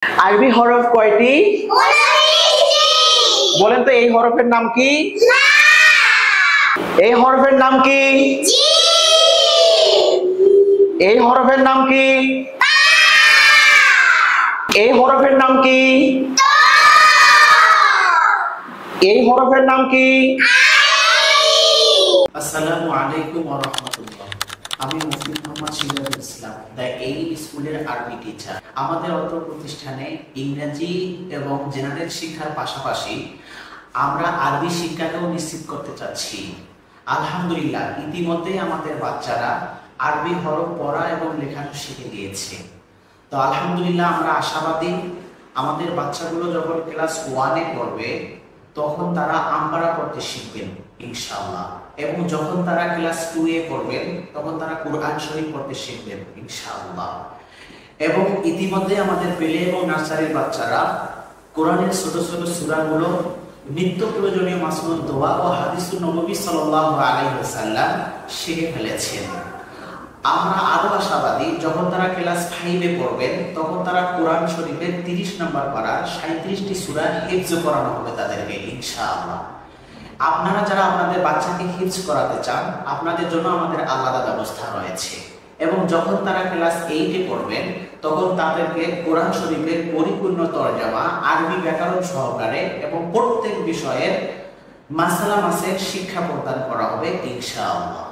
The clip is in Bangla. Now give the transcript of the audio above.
আরবি হরফ কয়টি? বলেন তো এই হরফের নাম কি? এই হরফের নাম কি? এই হরফের নাম কি? এই হরফের নাম কি? এই হরফের নাম কি? আসসালামু আলাইকুম ওয়া রাহমাতুল্লাহ। আমি মুফতি মোহাম্মদ সিরাজুল ইসলাম, দ্য এই স্কুলের আরবি টিচার। আমাদের অত্র প্রতিষ্ঠানে ইংরেজি এবং জেনারেল শিক্ষার পাশাপাশি আমরা আরবি শিক্ষাকেও নিশ্চিত করতে চাচ্ছি। আলহামদুলিল্লাহ, ইতিমধ্যেই আমাদের বাচ্চারা আরবি হরফ পড়া এবং লেখানো শিখে গিয়েছে। তো আলহামদুলিল্লাহ আমরা আশাবাদী, আমাদের বাচ্চাগুলো যখন ক্লাস 1-এ পড়বে তখন তারা আমপারা পড়তে শিখবেন ইনশাআল্লাহ, এবং যখন তারা ক্লাস 2-এ পড়বেন তখন তারা কুরআন শরীফ পড়তে শিখবেন ইনশাআল্লাহ। এবং ইতিমধ্যে আমাদের প্লে এবং নার্সারির বাচ্চারা কোরআনের ছোট ছোট সূরাগুলো নিত্য প্রয়োজনীয় মাসনুন দোয়া ও হাদিসুন নববী সাল্লাল্লাহু আলাইহি ওয়াসাল্লাম শিখে ফেলেছেন। আমরা আরো আশাবাদী, যখন তারা ক্লাস 5-এ পড়বেন তখন তারা কোরআন শরীফের 30 নম্বর পারা 37টি সূরা হিফজ করানো হবে তাদেরকে ইনশাআল্লাহ। আপনারা যারা আপনাদের বাচ্চাকে হিফজ করাতে চান, আপনাদের জন্য আমাদের আলাদা ব্যবস্থা রয়েছে। এবং যখন তারা ক্লাস 8-এ পড়বেন তখন তাদেরকে কোরআন শরীফের পরিপূর্ণ তরজমা আরবি ব্যাকরণ সহকারে এবং প্রত্যেক বিষয়ের মাসালা মাসের শিক্ষা প্রদান করা হবে ইনশাআল্লাহ।